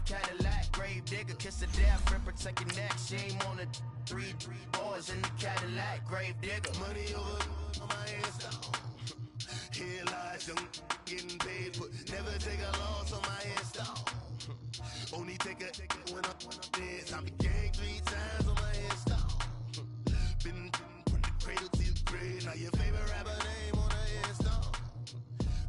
Cadillac. Grave digger, kiss the death, rip protect your neck. Shame on the three boys in the Cadillac. Grave digger. Money over on my headstone. Here lies young, getting paid, but never take a loss on my headstone. Only take a when I'm dead. I'm gang 3 times on my headstone. Been from the cradle to the grave. Now your favorite rapper name on the headstone.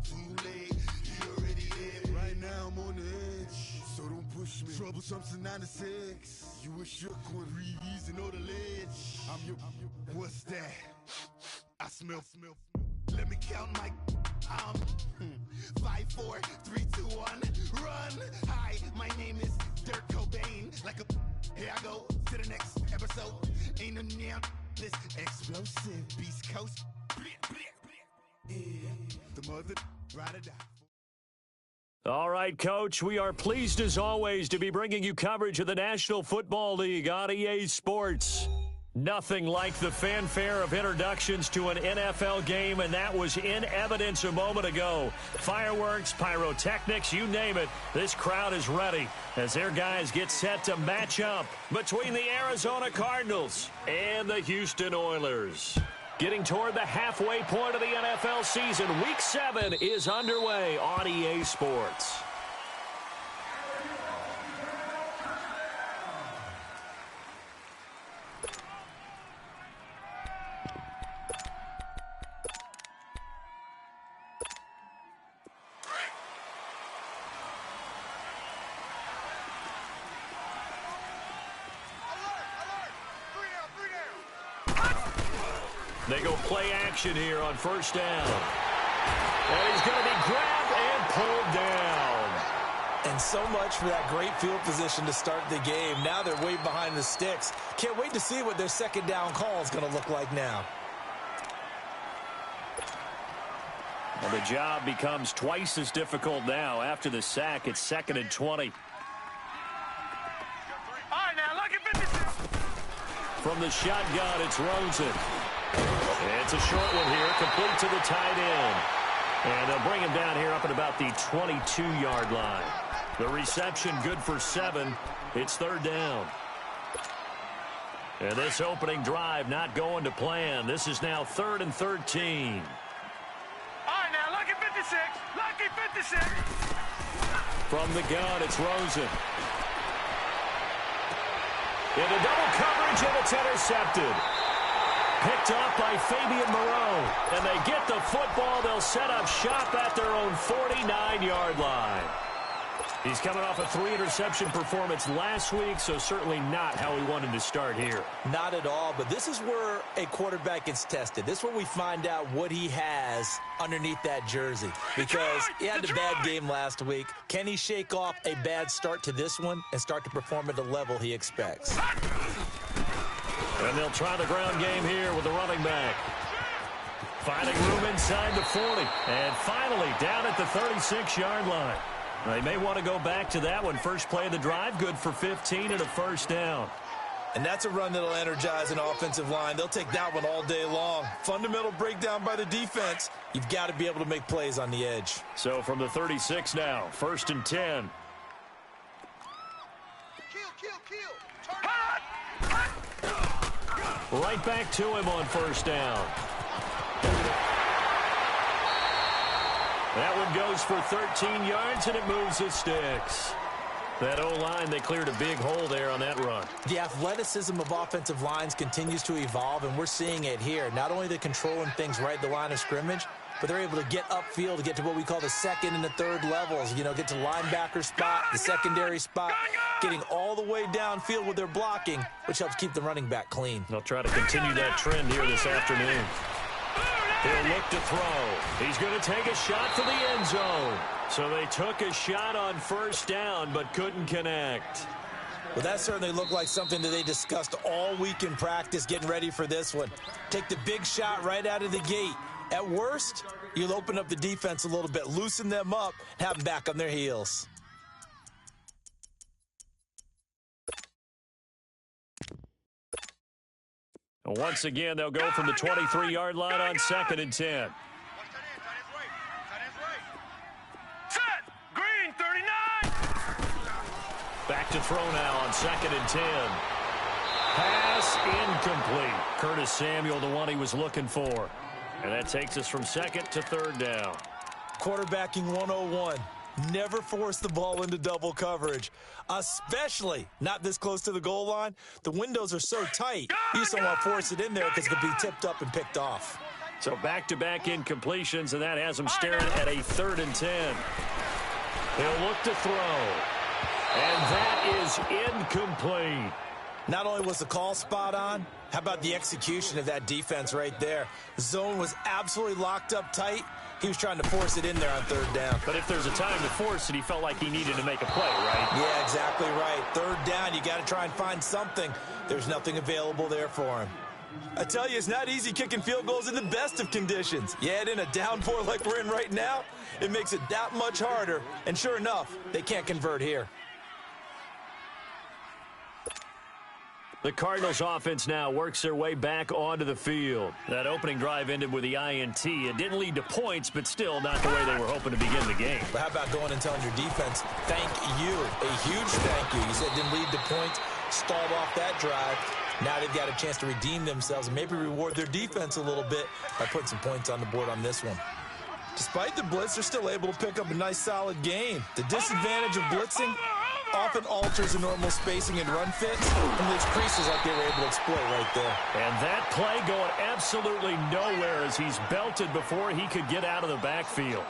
Too late, he already dead. Right now I'm on the edge, so don't push me. Troublesome to 96. You a shook one, Reeves and know the ledge. I'm your, what's that? I smell. Let me count my. 5, 4, 3, 2, 1, run. Hi, my name is Dirk Cobain. Like a, here I go to the next episode. Ain't no damn this explosive Beast Coast. Yeah, the mother ride or die. All right, Coach, we are pleased as always to be bringing you coverage of the National Football League on EA Sports. Nothing like the fanfare of introductions to an NFL game, and that was in evidence a moment ago. Fireworks, pyrotechnics, you name it. This crowd is ready as their guys get set to match up between the Arizona Cardinals and the Houston Oilers. Getting toward the halfway point of the NFL season, Week 7 is underway on EA Sports. They go play action here on first down. And he's going to be grabbed and pulled down. And so much for that great field position to start the game. Now they're way behind the sticks. Can't wait to see what their second down call is going to look like now. And the job becomes twice as difficult now after the sack. It's 2nd and 20. All right, now, look at 56. From the shotgun, it's Rosen. It's a short one here, complete to the tight end. And they'll bring him down here up at about the 22-yard line. The reception good for 7. It's 3rd down. And this opening drive not going to plan. This is now 3rd and 13. All right, now, look at 56. Lucky 56. From the gun, it's Rosen. Into double coverage, and it's intercepted. Picked up by Fabian Moreau. And they get the football. They'll set up shop at their own 49-yard line. He's coming off a 3-interception performance last week, so certainly not how we wanted to start here. Not at all, but this is where a quarterback gets tested. This is where we find out what he has underneath that jersey. Because he had a bad game last week. Can he shake off a bad start to this one and start to perform at the level he expects? And they'll try the ground game here with the running back. Finding room inside the 40. And finally down at the 36-yard line. They may want to go back to that one. First play of the drive, good for 15 and a first down. And that's a run that'll energize an offensive line. They'll take that one all day long. Fundamental breakdown by the defense. You've got to be able to make plays on the edge. So from the 36 now, 1st and 10. Right back to him on first down. That one goes for 13 yards, and it moves the sticks. That O-line, they cleared a big hole there on that run. The athleticism of offensive lines continues to evolve, and we're seeing it here. Not only they're controlling things right at the line of scrimmage, but they're able to get upfield to get to what we call the 2nd and the 3rd levels. You know, get to linebacker spot, the secondary spot, getting all the way downfield with their blocking, which helps keep the running back clean. They'll try to continue that trend here this afternoon. He'll look to throw. He's going to take a shot for the end zone. So they took a shot on first down, but couldn't connect. Well, that certainly looked like something that they discussed all week in practice, getting ready for this one. Take the big shot right out of the gate. At worst, you'll open up the defense a little bit, loosen them up, and have them back on their heels. Once again, they'll go from the 23-yard line on 2nd and 10. back to throw now on 2nd and 10. Pass incomplete. Curtis Samuel, the one he was looking for. And that takes us from 2nd to 3rd down. Quarterbacking 101. Never force the ball into double coverage, especially not this close to the goal line. The windows are so tight, you just don't want to force it in there because it could be tipped up and picked off. So back-to-back incompletions, and that has him staring at a 3rd and 10. He'll look to throw, and that is incomplete. Not only was the call spot on, how about the execution of that defense right there? The zone was absolutely locked up tight. He was trying to force it in there on 3rd down. But if there's a time to force it, he felt like he needed to make a play, right? Yeah, exactly right. 3rd down, you got to try and find something. There's nothing available there for him. I tell you, it's not easy kicking field goals in the best of conditions. You add in a downpour like we're in right now, it makes it that much harder. And sure enough, they can't convert here. The Cardinals offense now works their way back onto the field. That opening drive ended with the INT. It didn't lead to points, but still not the way they were hoping to begin the game. But how about going and telling your defense, thank you, a huge thank you. You said it didn't lead to points, stalled off that drive. Now they've got a chance to redeem themselves and maybe reward their defense a little bit by putting some points on the board on this one. Despite the blitz, they're still able to pick up a nice, solid game. The disadvantage of blitzing often alters the normal spacing and run fits and leaves creases like they were able to exploit right there. And that play going absolutely nowhere as he's belted before he could get out of the backfield.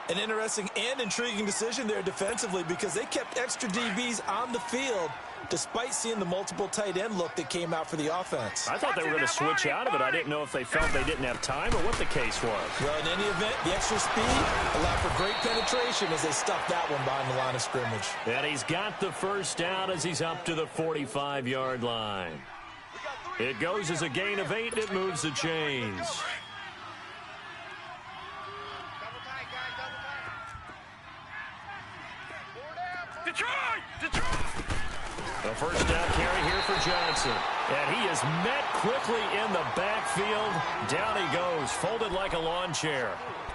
An interesting and intriguing decision there defensively because they kept extra DBs on the field despite seeing the multiple tight end look that came out for the offense. I thought they were going to switch out of it. I didn't know if they felt they didn't have time or what the case was. Well, in any event, the extra speed allowed for great penetration as they stuffed that one behind the line of scrimmage. And he's got the 1st down as he's up to the 45-yard line. It goes as a gain of 8, and it moves the chains. Detroit! The 1st down carry here for Johnson. And he is met quickly in the backfield. Down he goes, folded like a lawn chair.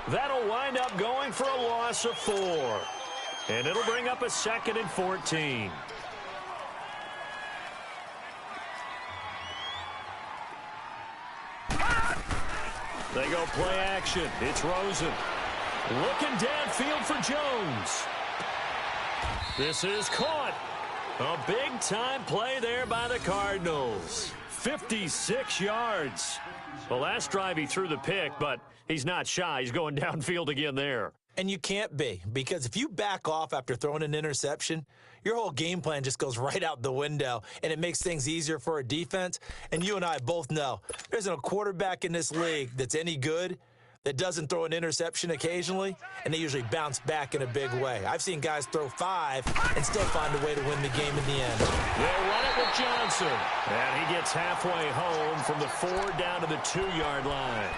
That'll wind up going for a loss of 4. And it'll bring up a 2nd and 14. They go play action. It's Rosen. Looking downfield for Jones. This is caught. A big-time play there by the Cardinals. 56 yards. The last drive he threw the pick, but he's not shy. He's going downfield again there. And you can't be, because if you back off after throwing an interception, your whole game plan just goes right out the window, and it makes things easier for a defense. And you and I both know there isn't a quarterback in this league that's any good that doesn't throw an interception occasionally, and they usually bounce back in a big way. I've seen guys throw 5 and still find a way to win the game in the end. They'll run it with Johnson. And he gets halfway home from the 4 down to the 2-yard line.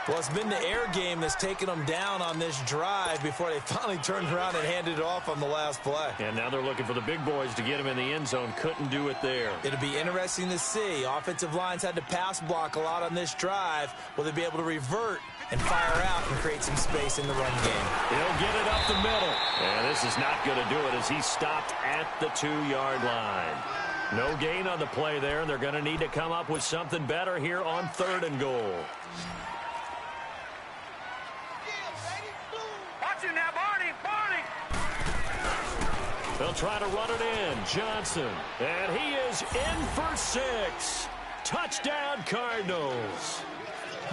Well, it's been the air game that's taken them down on this drive before they finally turned around and handed it off on the last play. And now they're looking for the big boys to get him in the end zone. Couldn't do it there. It'll be interesting to see. Offensive lines had to pass block a lot on this drive. Will they be able to revert and fire out and create some space in the run game? He'll get it up the middle. And this is not going to do it as he stopped at the 2-yard line. No gain on the play there, and they're going to need to come up with something better here on 3rd and goal. Now, Barney! They'll try to run it in. Johnson. And he is in for 6. Touchdown, Cardinals.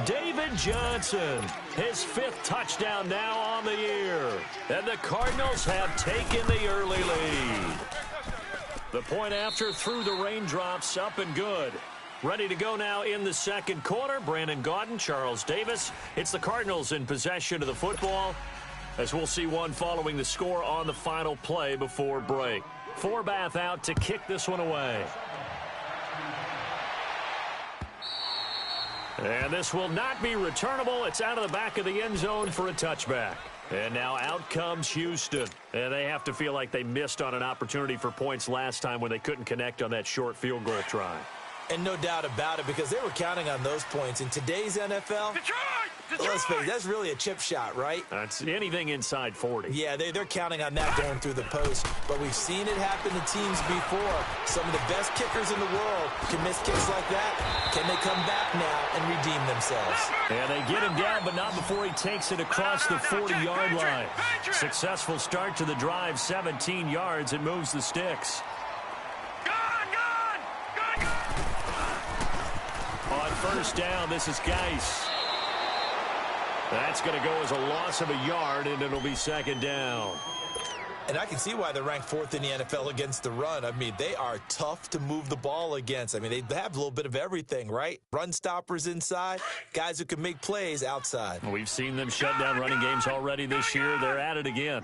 David Johnson, his 5th touchdown now on the year. And the Cardinals have taken the early lead. The point after through the raindrops, up and good. Ready to go now in the 2nd quarter. Brandon Gaudin, Charles Davis. It's the Cardinals in possession of the football, as we'll see one following the score on the final play before break. Forbath out to kick this one away. And this will not be returnable. It's out of the back of the end zone for a touchback. And now out comes Houston. And they have to feel like they missed on an opportunity for points last time when they couldn't connect on that short field goal try. And no doubt about it, because they were counting on those points. In today's NFL, Detroit! Let's face it, that's really a chip shot, right? That's anything inside 40. Yeah, they're counting on that going through the post. But we've seen it happen to teams before. Some of the best kickers in the world can miss kicks like that. Can they come back now and redeem themselves? And they get him down, but not before he takes it across the 40-yard line. Successful start to the drive, 17 yards, and moves the sticks. On first down, this is Geis. That's going to go as a loss of a yard, and it'll be second down. And I can see why they're ranked 4th in the NFL against the run. I mean, they are tough to move the ball against. I mean, they have a little bit of everything, right? Run stoppers inside, guys who can make plays outside. We've seen them shut down running games already this year. They're at it again.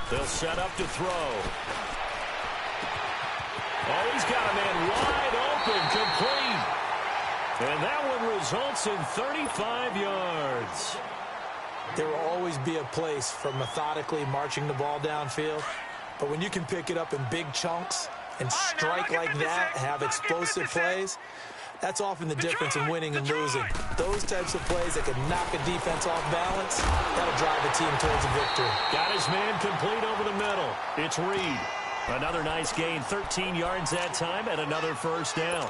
They'll set up to throw. Oh, he's got a man wide open, complete. And that one results in 35 yards. There will always be a place for methodically marching the ball downfield. But when you can pick it up in big chunks and strike like that, have explosive plays, that's often the difference in winning and losing. Those types of plays that can knock a defense off balance, that'll drive a team towards a victory. Got his man complete over the middle. It's Reed. Another nice gain, 13 yards that time, and another first down.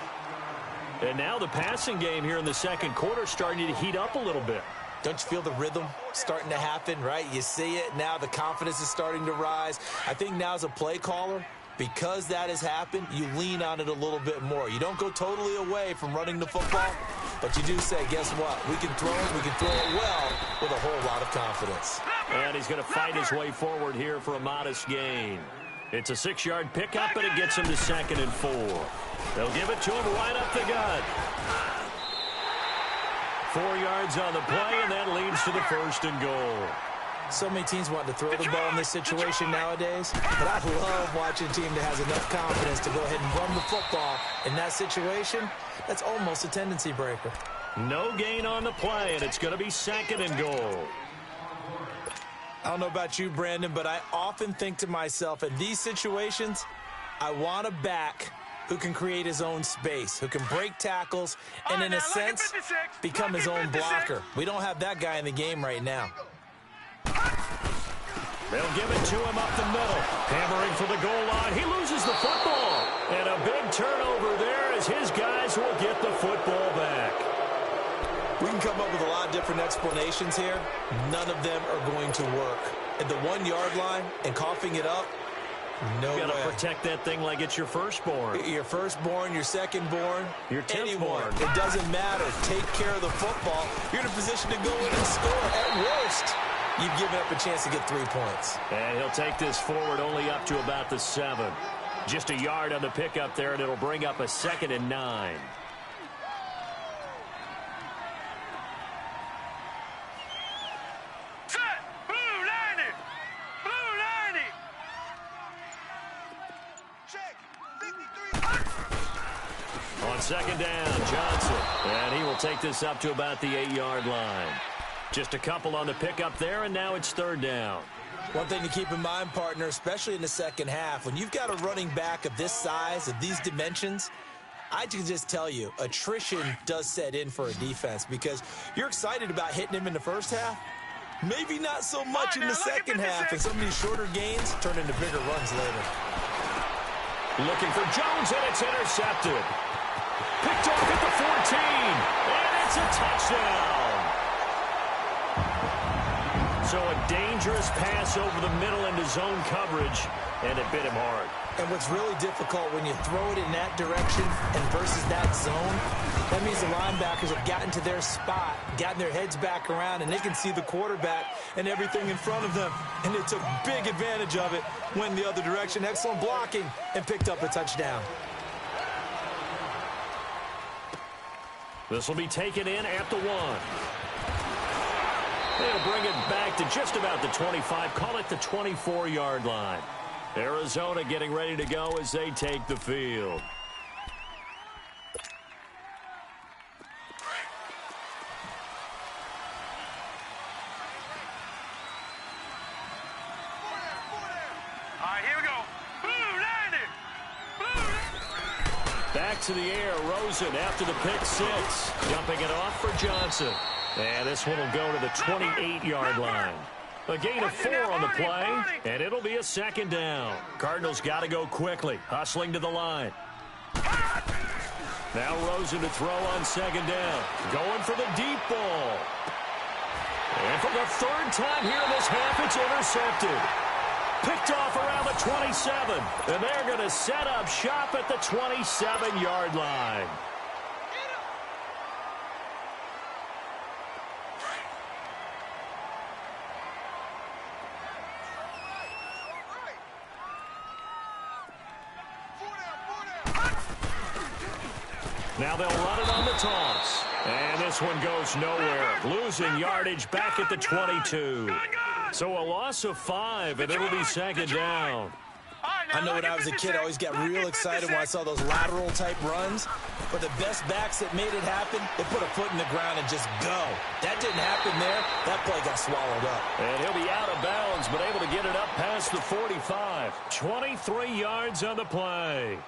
And now the passing game here in the second quarter starting to heat up a little bit. Don't you feel the rhythm starting to happen, right? You see it now. The confidence is starting to rise. I think now as a play caller, because that has happened, you lean on it a little bit more. You don't go totally away from running the football, but you do say, guess what? We can throw it. We can throw it well with a whole lot of confidence. And he's going to fight his way forward here for a modest gain. It's a 6-yard pickup, and it gets him to 2nd and 4. They'll give it to him right up the gut. 4 yards on the play, and that leads to the 1st and goal. So many teams want to throw the ball in this situation nowadays, but I love watching a team that has enough confidence to go ahead and run the football. In that situation, that's almost a tendency breaker. No gain on the play, and it's going to be 2nd and goal. I don't know about you, Brandon, but I often think to myself, in these situations, I want a back who can create his own space, who can break tackles, and in a sense, become his own blocker. We don't have that guy in the game right now. They'll give it to him up the middle. Hammering for the goal line. He loses the football. And a big turnover there as his guys will get the football back. We can come up with a lot of different explanations here. None of them are going to work. At the 1-yard line and coughing it up, no way. You got to protect that thing like it's your firstborn. Your firstborn, your secondborn, your anyone. tenthborn. It doesn't matter. Take care of the football. You're in a position to go in and score. At worst, you've given up a chance to get 3 points. And he'll take this forward only up to about the 7. Just a yard on the pickup there, and it'll bring up a 2nd and 9. On 2nd down, Johnson. And he will take this up to about the 8-yard line. Just a couple on the pickup there, and now it's 3rd down. One thing to keep in mind, partner, especially in the second half, when you've got a running back of this size, of these dimensions, I can just tell you, attrition does set in for a defense because you're excited about hitting him in the first half. Maybe not so much in the second half, and some of these shorter gains turn into bigger runs later. Looking for Jones, and it's intercepted. Picked off at the 14, and it's a touchdown. So a dangerous pass over the middle into zone coverage, and it bit him hard. And what's really difficult when you throw it in that direction and versus that zone, that means the linebackers have gotten to their spot, gotten their heads back around, and they can see the quarterback and everything in front of them. And they took big advantage of it, went the other direction, excellent blocking, and picked up a touchdown. This will be taken in at the 1. They'll bring it back to just about the 25, call it the 24-yard line. Arizona getting ready to go as they take the field. Back back to the air. Rosen after the pick six. Dumping it off for Johnson. And this one will go to the 28-yard line. A gain of 4 on the play, and it'll be a second down. Cardinals got to go quickly, hustling to the line. Now Rosen to throw on second down. Going for the deep ball. And for the third time here in this half, it's intercepted. Picked off around the 27. And they're going to set up shop at the 27-yard line. Now they'll run it on the toss. And this one goes nowhere. Losing yardage back at the 22. So a loss of 5, and it'll be second down. I know when I was a kid, I always got real excited when I saw those lateral-type runs. But the best backs that made it happen, they put a foot in the ground and just go. That didn't happen there. That play got swallowed up. And he'll be out of bounds, but able to get it up past the 45. 23 yards on the play.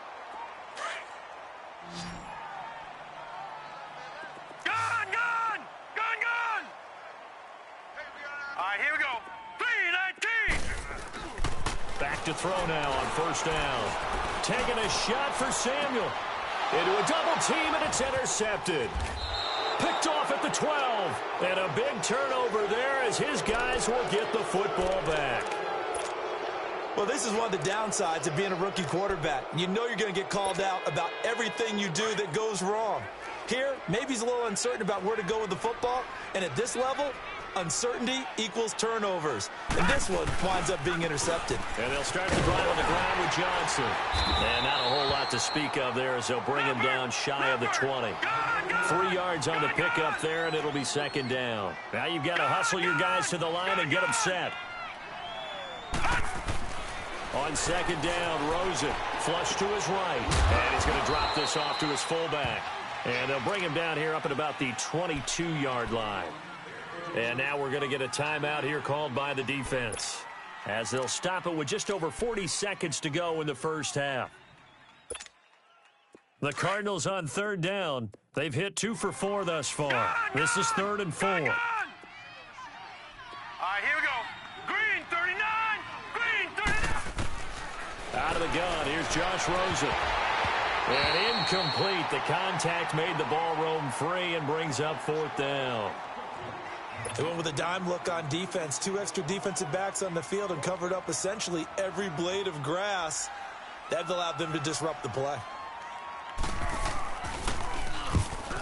Here we go. 3-19. Back to throw now on first down. Taking a shot for Samuel. Into a double team, and it's intercepted. Picked off at the 12. And a big turnover there as his guys will get the football back. Well, this is one of the downsides of being a rookie quarterback. You know you're going to get called out about everything you do that goes wrong. Here, maybe he's a little uncertain about where to go with the football. And at this level, uncertainty equals turnovers. And this one winds up being intercepted. And they'll start the drive on the ground with Johnson. And not a whole lot to speak of there as they'll bring him down shy of the 20. 3 yards on the pickup there, and it'll be second down. Now you've got to hustle your guys to the line and get them set. On second down, Rosen flush to his right. And he's going to drop this off to his fullback. And they'll bring him down here up at about the 22-yard line. And now we're going to get a timeout here called by the defense, as they'll stop it with just over 40 seconds to go in the first half. The Cardinals on third down. They've hit 2 for 4 thus far. This is 3rd and 4. All right, here we go. Green 39. Green 39. Out of the gun, here's Josh Rosen. And incomplete. The contact made the ball roam free and brings up 4th down. They went with a dime look on defense. 2 extra defensive backs on the field and covered up essentially every blade of grass. That allowed them to disrupt the play.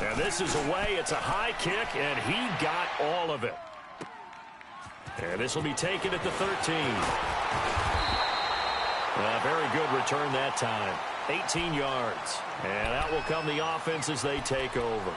And this is away. It's a high kick, and he got all of it. And this will be taken at the 13. A very good return that time. 18 yards. And out will come the offense as they take over.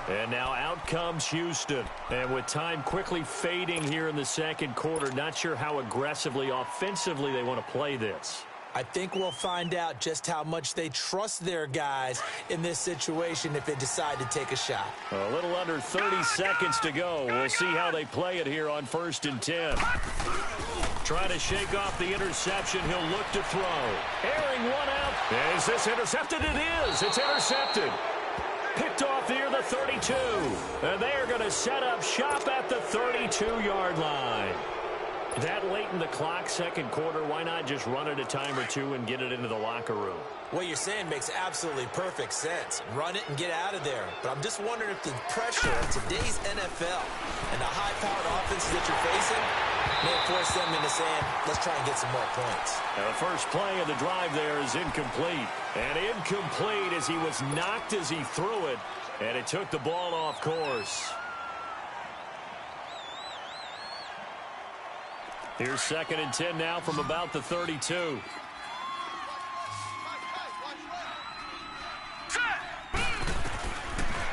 And now out comes Houston. And with time quickly fading here in the second quarter, not sure how aggressively, offensively they want to play this. I think we'll find out just how much they trust their guys in this situation if they decide to take a shot. A little under 30 seconds to go. We'll see how they play it here on 1st and 10. Trying to shake off the interception. He'll look to throw. Airing one out. Is this intercepted? It is. It's intercepted. Picked off near the 32. And they are going to set up shop at the 32-yard line. That late in the clock, second quarter, why not just run it a time or two and get it into the locker room? What you're saying makes absolutely perfect sense. Run it and get out of there. But I'm just wondering if the pressure of today's NFL and the high-powered offenses that you're facing may force them into saying, let's try and get some more points. Now the first play of the drive there is incomplete. And incomplete as he was knocked as he threw it, and it took the ball off course. Here's 2nd and 10 now from about the 32.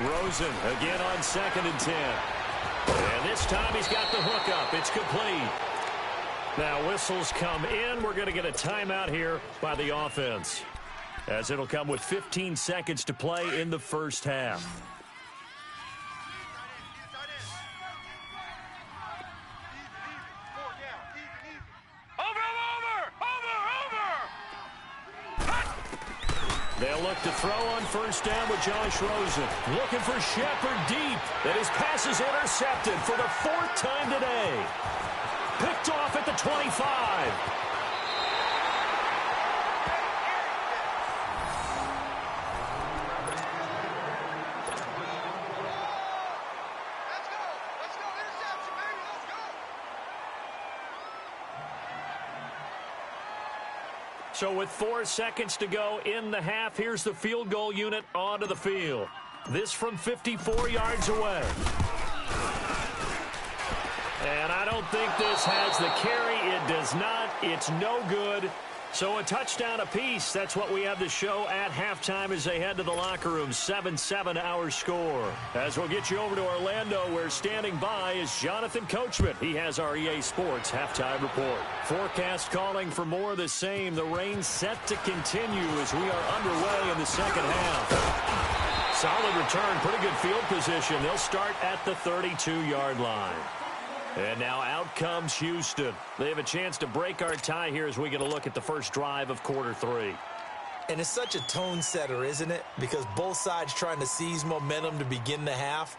Rosen again on 2nd and 10. And this time he's got the hook up. It's complete. Now whistles come in. We're going to get a timeout here by the offense, as it'll come with 15 seconds to play in the first half. They'll look to throw on first down with Josh Rosen. Looking for Shepard deep. And his pass is intercepted for the fourth time today. Picked off at the 25. So with 4 seconds to go in the half, here's the field goal unit onto the field. This from 54 yards away. And I don't think this has the carry. It does not. It's no good. So a touchdown apiece. That's what we have to show at halftime as they head to the locker room. 7-7 our score. As we'll get you over to Orlando, where standing by is Jonathan Coachman. He has our EA Sports halftime report. Forecast calling for more of the same. The rain set to continue as we are underway in the second half. Solid return. Pretty good field position. They'll start at the 32-yard line. And now out comes Houston. They have a chance to break our tie here as we get a look at the first drive of quarter 3. And it's such a tone setter, isn't it? Because both sides trying to seize momentum to begin the half.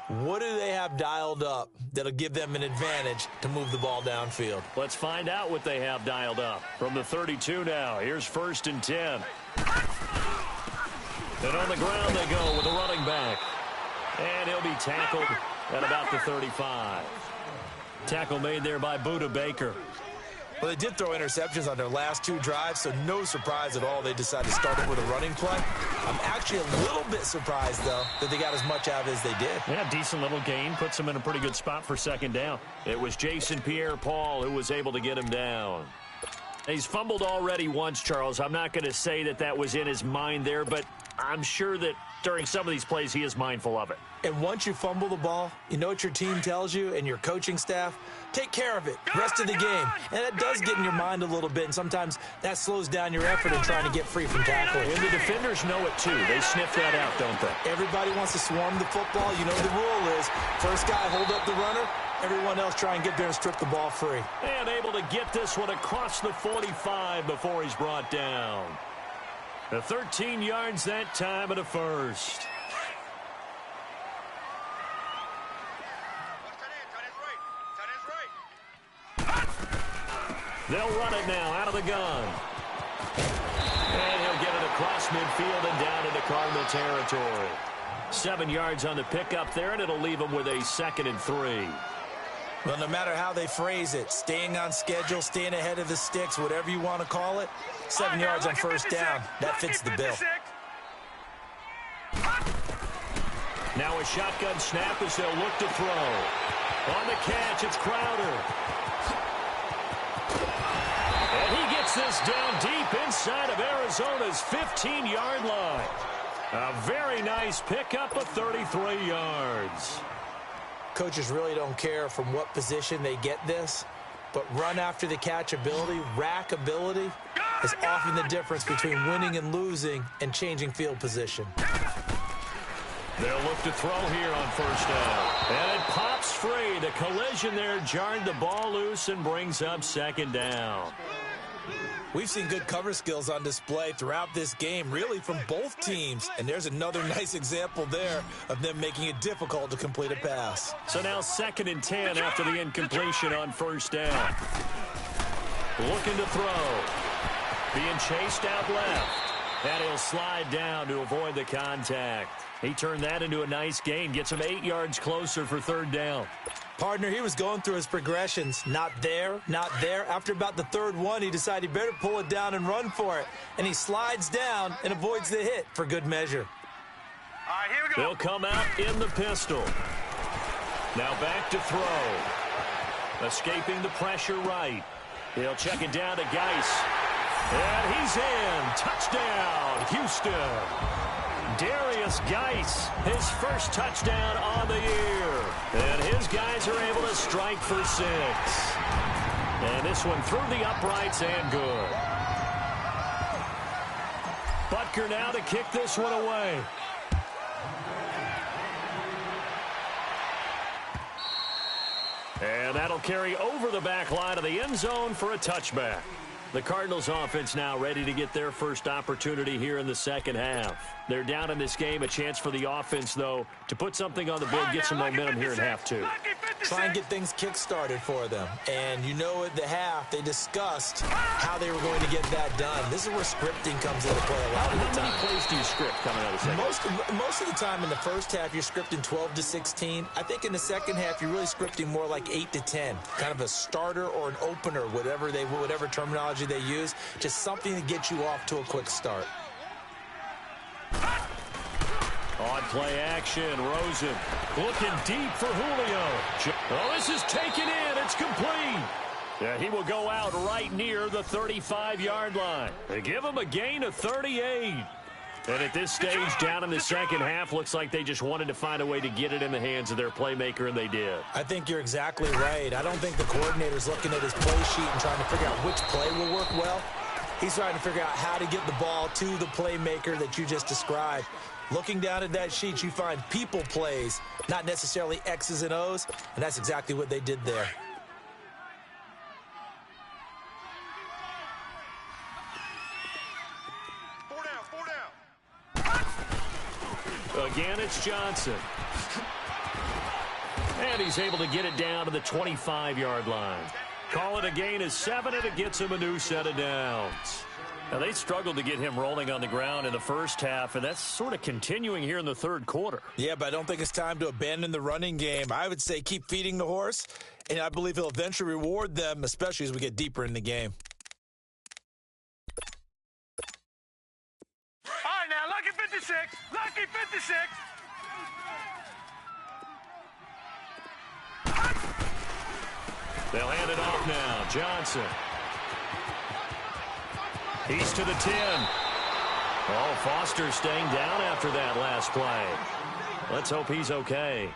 What do they have dialed up that'll give them an advantage to move the ball downfield? Let's find out what they have dialed up. From the 32 now, here's 1st and 10. And on the ground they go with a running back. And he'll be tackled at about the 35. Tackle made there by Buda Baker. Well, they did throw interceptions on their last 2 drives, so no surprise at all they decided to start it with a running play. I'm actually a little bit surprised, though, that they got as much out of it as they did. Yeah, decent little gain. Puts them in a pretty good spot for second down. It was Jason Pierre-Paul who was able to get him down. He's fumbled already once, Charles. I'm not going to say that that was in his mind there, but I'm sure that during some of these plays he is mindful of it. And once you fumble the ball, you know what your team tells you and your coaching staff? Take care of it. Rest of the game. And that does get in your mind a little bit, and sometimes that slows down your effort in trying to get free from tackling. And the defenders know it, too. They sniff that out, don't they? Everybody wants to swarm the football. You know the rule is first guy hold up the runner, everyone else try and get there and strip the ball free. And able to get this one across the 45 before he's brought down. The 13 yards that time at a first. They'll run it now out of the gun. And he'll get it across midfield and down into Cardinal territory. 7 yards on the pickup there, and it'll leave him with a 2nd and 3. Well, no matter how they phrase it, staying on schedule, staying ahead of the sticks, whatever you want to call it, 7 yards on first down, that fits the bill. Now a shotgun snap as they'll look to throw. On the catch, it's Crowder. And he gets this down deep inside of Arizona's 15-yard line. A very nice pickup of 33 yards. Coaches really don't care from what position they get this, but run after the catch ability, rack ability, is often the difference between winning and losing and changing field position. They'll look to throw here on first down. And it pops free. The collision there jarred the ball loose and brings up 2nd down. We've seen good cover skills on display throughout this game, really from both teams. And there's another nice example there of them making it difficult to complete a pass. So now 2nd and 10 after the incompletion on first down. Looking to throw. Being chased out left. And he'll slide down to avoid the contact. He turned that into a nice gain. Gets him 8 yards closer for 3rd down. Partner, he was going through his progressions. Not there, not there. After about the 3rd one, he decided he better pull it down and run for it. And he slides down and avoids the hit for good measure. All right, here we go. They'll come out in the pistol. Now back to throw. Escaping the pressure right. He'll check it down to Geis. And he's in. Touchdown, Houston. Darius Geis, his first touchdown on the year. And his guys are able to strike for 6. And this one through the uprights and good. Butker now to kick this one away. And that'll carry over the back line of the end zone for a touchback. The Cardinals offense now ready to get their first opportunity here in the second half. They're down in this game. A chance for the offense, though, to put something on the board, get some momentum here in half two. Try and get things kick-started for them. And you know at the half, they discussed how they were going to get that done. This is where scripting comes into play a lot of the time. How many plays do you script coming out of the second? Most of the time in the first half, you're scripting 12 to 16. I think in the second half, you're really scripting more like 8 to 10. Kind of a starter or an opener, whatever terminology they use. Just something to get you off to a quick start. On play action, Rosen looking deep for Julio. Oh, this is taken in. It's complete. Yeah, he will go out right near the 35-yard line. They give him a gain of 38. And at this stage, down in the second half, looks like they just wanted to find a way to get it in the hands of their playmaker, and they did. I think you're exactly right. I don't think the coordinator's looking at his play sheet and trying to figure out which play will work well. He's trying to figure out how to get the ball to the playmaker that you just described. Looking down at that sheet, you find people plays, not necessarily X's and O's, and that's exactly what they did there. Again, it's Johnson. And he's able to get it down to the 25-yard line. Call it a gain of 7, and it gets him a new set of downs. Now, they struggled to get him rolling on the ground in the first half, and that's sort of continuing here in the third quarter. Yeah, but I don't think it's time to abandon the running game. I would say keep feeding the horse, and I believe he'll eventually reward them, especially as we get deeper in the game. All right, now, lucky 56. Lucky 56. They'll hand it off now. Johnson. He's to the 10. Oh, Foster staying down after that last play. Let's hope he's okay.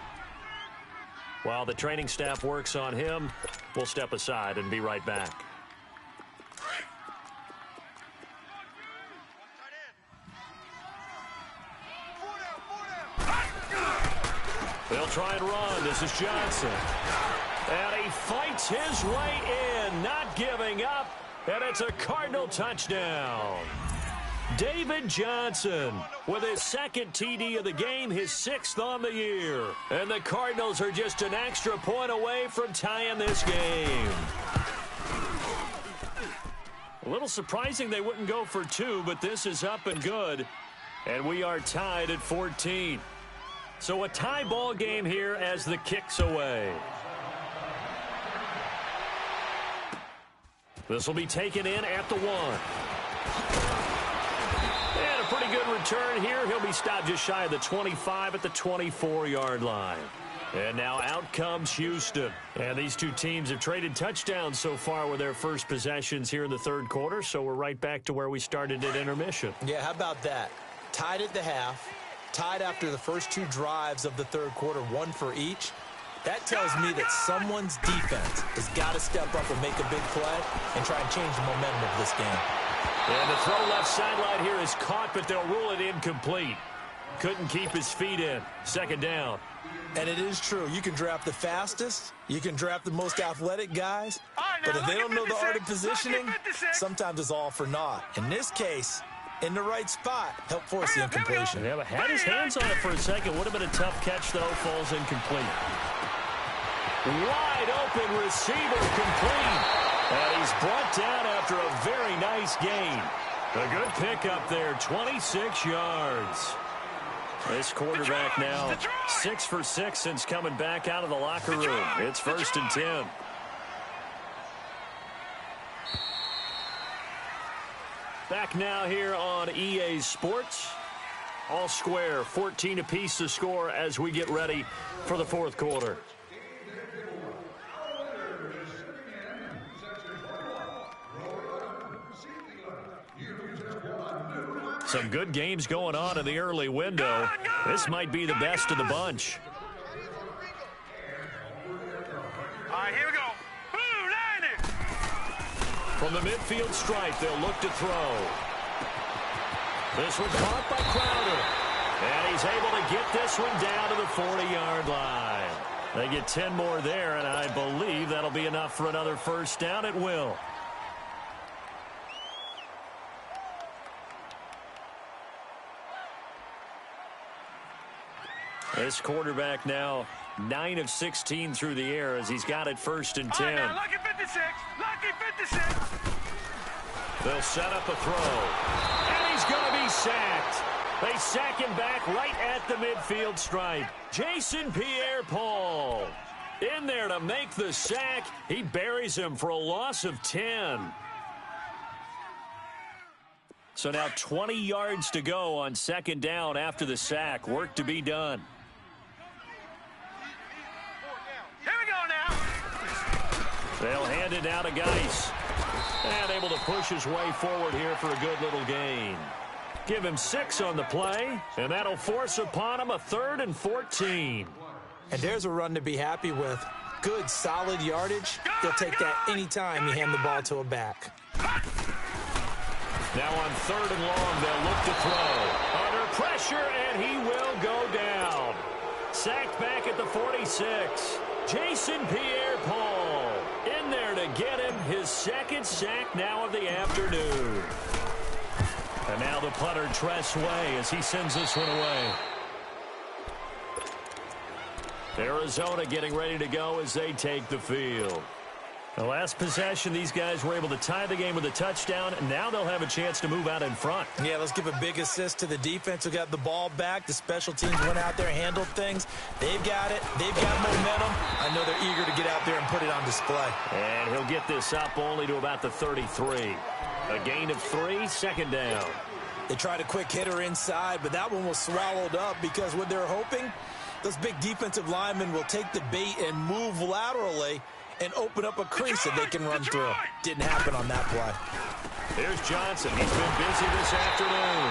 While the training staff works on him, we'll step aside and be right back. They'll try and run. This is Johnson. And he fights his way in, not giving up. And it's a Cardinal touchdown. David Johnson with his second TD of the game, his 6th on the year. And the Cardinals are just an extra point away from tying this game. A little surprising they wouldn't go for 2, but this is up and good. And we are tied at 14. So a tie ball game here as the kick's away. This will be taken in at the 1. And a pretty good return here. He'll be stopped just shy of the 25 at the 24-yard line. And now out comes Houston. And these two teams have traded touchdowns so far with their first possessions here in the third quarter, so we're right back to where we started at intermission. Yeah, how about that? Tied at the half, tied after the first 2 drives of the third quarter, 1 for each. That tells me that someone's defense has got to step up and make a big play and try and change the momentum of this game. And the throw left sideline here is caught, but they'll rule it incomplete. Couldn't keep his feet in. Second down. And it is true. You can draft the fastest. You can draft the most athletic guys. But if they don't know the art of positioning, sometimes it's all for naught. In this case, in the right spot, help force the incompletion. Yeah, but had his hands on it for a second. Would have been a tough catch, though. Falls incomplete. Wide open receiver complete. And he's brought down after a very nice gain. A good pickup there, 26 yards. This quarterback now 6 for 6 since coming back out of the locker room. It's 1st and 10. Back now here on EA Sports. All square, 14 apiece to score as we get ready for the fourth quarter. Some good games going on in the early window. This might be the best of the bunch. All right, here we go. Blue line it. From the midfield stripe, they'll look to throw. This one caught by Crowder. And he's able to get this one down to the 40-yard line. They get 10 more there, and I believe that'll be enough for another first down. It will. This quarterback now 9 of 16 through the air as he's got it 1st and 10. Now, lucky 56. Lucky 56. They'll set up a throw. And he's going to be sacked. They sack him back right at the midfield stripe. Jason Pierre-Paul in there to make the sack. He buries him for a loss of 10. So now 20 yards to go on 2nd down after the sack. Work to be done. Here we go now. They'll hand it down to Geis. And able to push his way forward here for a good little gain. Give him 6 on the play, and that'll force upon him a 3rd and 14. And there's a run to be happy with. Good, solid yardage. They'll take that anytime you hand the ball to a back. Now on 3rd and long, they'll look to throw. Under pressure, and he will go down. Sacked back at the 46. Jason Pierre-Paul in there to get him his 2nd sack now of the afternoon. And now the punter Tress Way as he sends this one away. Arizona getting ready to go as they take the field. The last possession, these guys were able to tie the game with a touchdown, and now they'll have a chance to move out in front. Yeah, let's give a big assist to the defense who got the ball back. The special teams went out there, handled things. They've got it. They've got momentum. I know they're eager to get out there and put it on display. And he'll get this up only to about the 33. A gain of 3, 2nd down. They tried a quick hitter inside, but that one was swallowed up because what they're hoping, those big defensive linemen will take the bait and move laterally and open up a crease that they can run through. Didn't happen on that play. Here's Johnson. He's been busy this afternoon.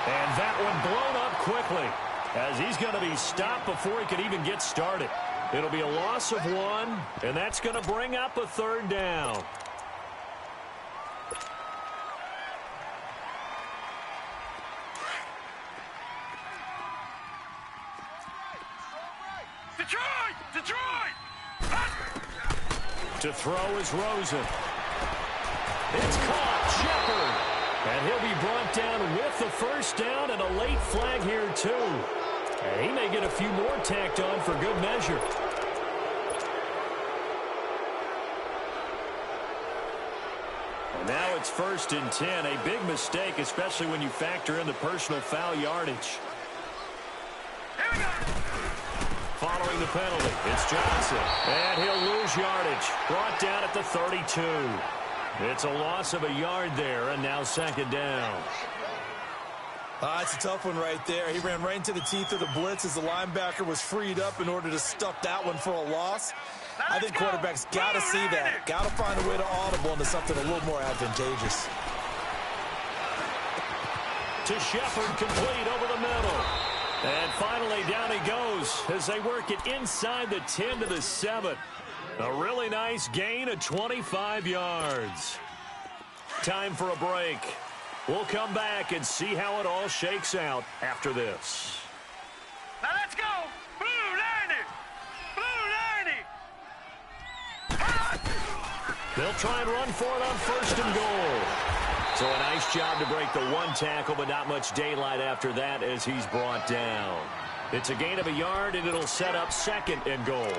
And that one blown up quickly as he's going to be stopped before he can even get started. It'll be a loss of 1, and that's going to bring up a 3rd down. Detroit! To throw is Rosen. It's caught. Shepard. And he'll be brought down with the 1st down and a late flag here, too. And he may get a few more tacked on for good measure. And now it's 1st and 10. A big mistake, especially when you factor in the personal foul yardage. Following the penalty, it's Johnson. And he'll lose yardage. Brought down at the 32. It's a loss of a yard there, and now 2nd down. It's a tough one right there. He ran right into the teeth of the blitz as the linebacker was freed up in order to stuff that one for a loss. I think quarterbacks got to see that. Got to find a way to audible into something a little more advantageous. To Shepard, complete over the middle. And finally, down he goes as they work it inside the 10 to the 7. A really nice gain of 25 yards. Time for a break. We'll come back and see how it all shakes out after this. Now let's go. Blue 90. They'll try and run for it on 1st and goal. So a nice job to break the 1 tackle, but not much daylight after that as he's brought down. It's a gain of a yard, and it'll set up 2nd and goal.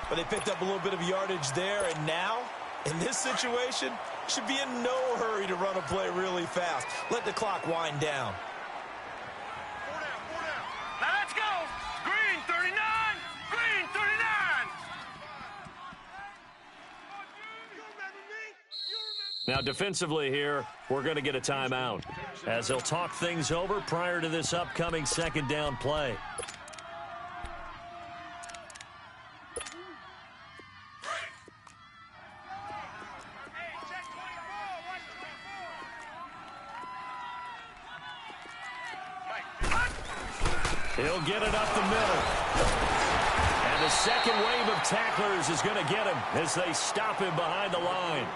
But they picked up a little bit of yardage there, and now, in this situation, should be in no hurry to run a play really fast. Let the clock wind down. Now let's go. Green 39. Green 39. Now defensively here, we're going to get a timeout as they'll talk things over prior to this upcoming 2nd down play. He'll get it up the middle. And the 2nd wave of tacklers is going to get him as they stop him behind the line.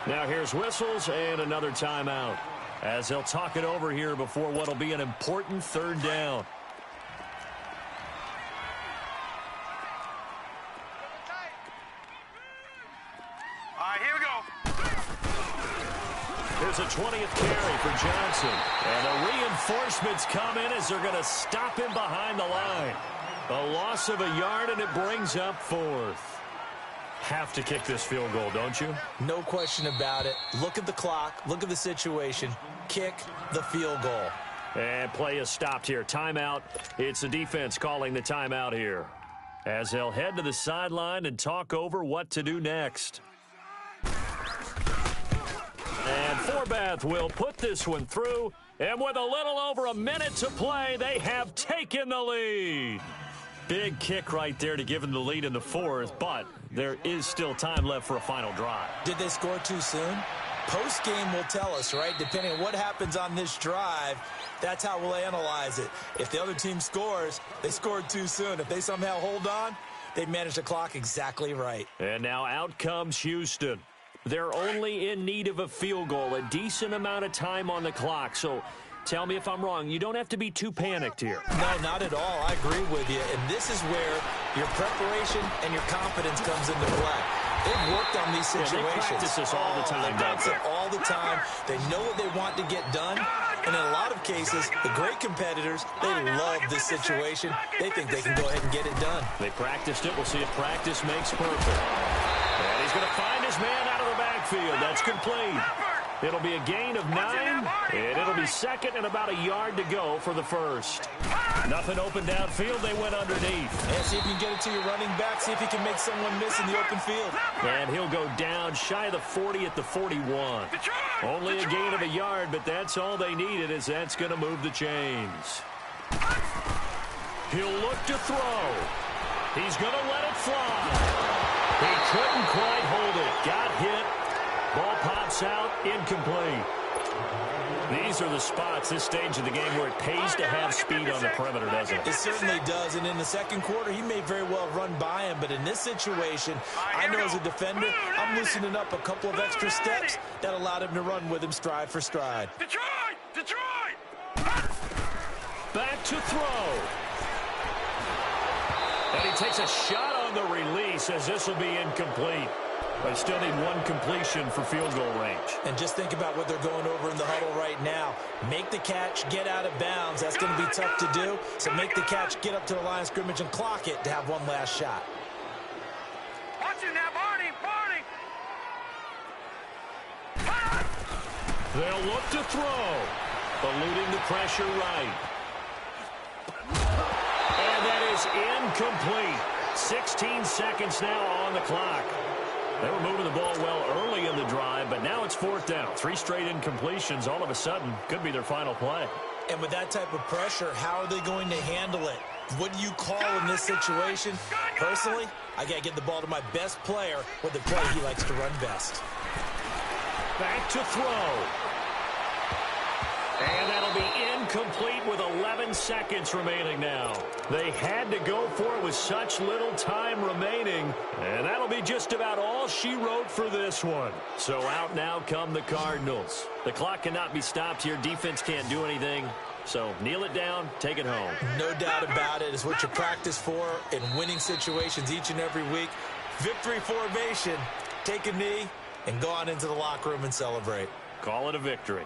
Now here's whistles and another timeout as they'll talk it over here before what will be an important 3rd down. All right, here we go. Here's a 20th carry for Johnson. And the reinforcements come in as they're going to stop him behind the line. A loss of a yard, and it brings up 4th. Have to kick this field goal, don't you? No question about it. Look at the clock. Look at the situation. Kick the field goal. And play is stopped here. Timeout. It's the defense calling the timeout here, as they'll head to the sideline and talk over what to do next. And Forbath will put this one through. And with a little over a minute to play, they have taken the lead. Big kick right there to give them the lead in the 4th, but there is still time left for a final drive. Did they score too soon? Post-game will tell us, right? Depending on what happens on this drive, that's how we'll analyze it. If the other team scores, they scored too soon. If they somehow hold on, they managed the clock exactly right. And now out comes Houston. They're only in need of a field goal, a decent amount of time on the clock. So tell me if I'm wrong. You don't have to be too panicked here. No, not at all. I agree with you. And this is where your preparation and your confidence comes into play. They've worked on these situations. Yeah, they practice this all the time. They practice it all the time. They know what they want to get done. And in a lot of cases, the great competitors, they love this situation. They think they can go ahead and get it done. They practiced it. We'll see if practice makes perfect. And he's going to find his man out of the backfield. That's complete. It'll be a gain of 9, and it'll be second and about a yard to go for the first. Nothing open downfield. They went underneath. And see if you can get it to your running back. See if you can make someone miss in the open field. And he'll go down shy of the 40 at the 41. Only a gain of a yard, but that's all they needed, as that's going to move the chains. He'll look to throw. He's going to let it fly. He couldn't quite hold it. Got hit. Ball pops out, incomplete. These are the spots, this stage of the game, where it pays to have speed on the perimeter, doesn't it? It certainly does, and in the second quarter, he may very well run by him, but in this situation, I know as a defender, I'm loosening up a couple of extra steps that allowed him to run with him stride for stride. Detroit! Back to throw. And he takes a shot on the release, as this will be incomplete. They still need one completion for field goal range. And just think about what they're going over in the huddle right now. Make the catch, get out of bounds. That's going to be tough to do. So make the catch, get up to the line of scrimmage, and clock it to have one last shot. Watch it now, Barney! They'll look to throw. Eluding the pressure right. And that is incomplete. 16 seconds now on the clock. They were moving the ball well early in the drive, but now it's 4th down. 3 straight incompletions all of a sudden could be their final play. And with that type of pressure, how are they going to handle it? What do you call in this situation? Personally, I got to get the ball to my best player with the play he likes to run best. Back to throw. And that'll be incomplete with 11 seconds remaining now. They had to go for it with such little time remaining. And that'll be just about all she wrote for this one. So out now come the Cardinals. The clock cannot be stopped here. Defense can't do anything. So kneel it down, take it home. No doubt about it. It's what you practice for in winning situations each and every week. Victory formation. Take a knee and go on into the locker room and celebrate. Call it a victory.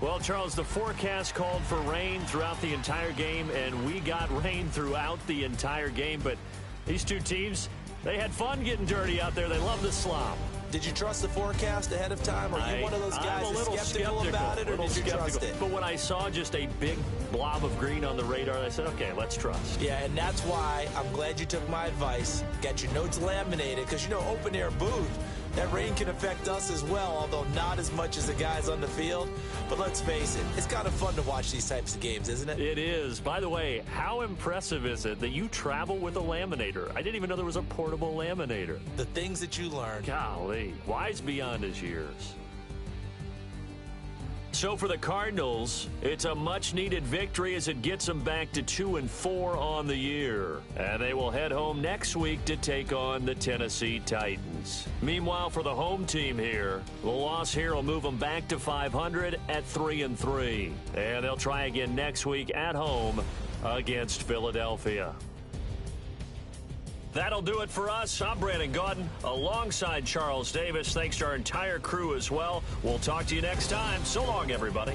Well, Charles, the forecast called for rain throughout the entire game, and we got rain throughout the entire game. But these two teams, they had fun getting dirty out there. They love the slop. Did you trust the forecast ahead of time? Are you one of those guys that's skeptical about it, or did you trust it? But when I saw just a big blob of green on the radar, I said, okay, let's trust. Yeah, and that's why I'm glad you took my advice. Got your notes laminated, because, you know, open-air booth, that rain can affect us as well, although not as much as the guys on the field. But let's face it, it's kind of fun to watch these types of games, isn't it? It is. By the way, how impressive is it that you travel with a laminator? I didn't even know there was a portable laminator. The things that you learn. Golly, wise beyond his years. So for the Cardinals, it's a much-needed victory as it gets them back to 2-4 on the year. And they will head home next week to take on the Tennessee Titans. Meanwhile, for the home team here, the loss here will move them back to 500 at 3-3. And they'll try again next week at home against Philadelphia. That'll do it for us. I'm Brandon Gaudin alongside Charles Davis. Thanks to our entire crew as well. We'll talk to you next time. So long, everybody.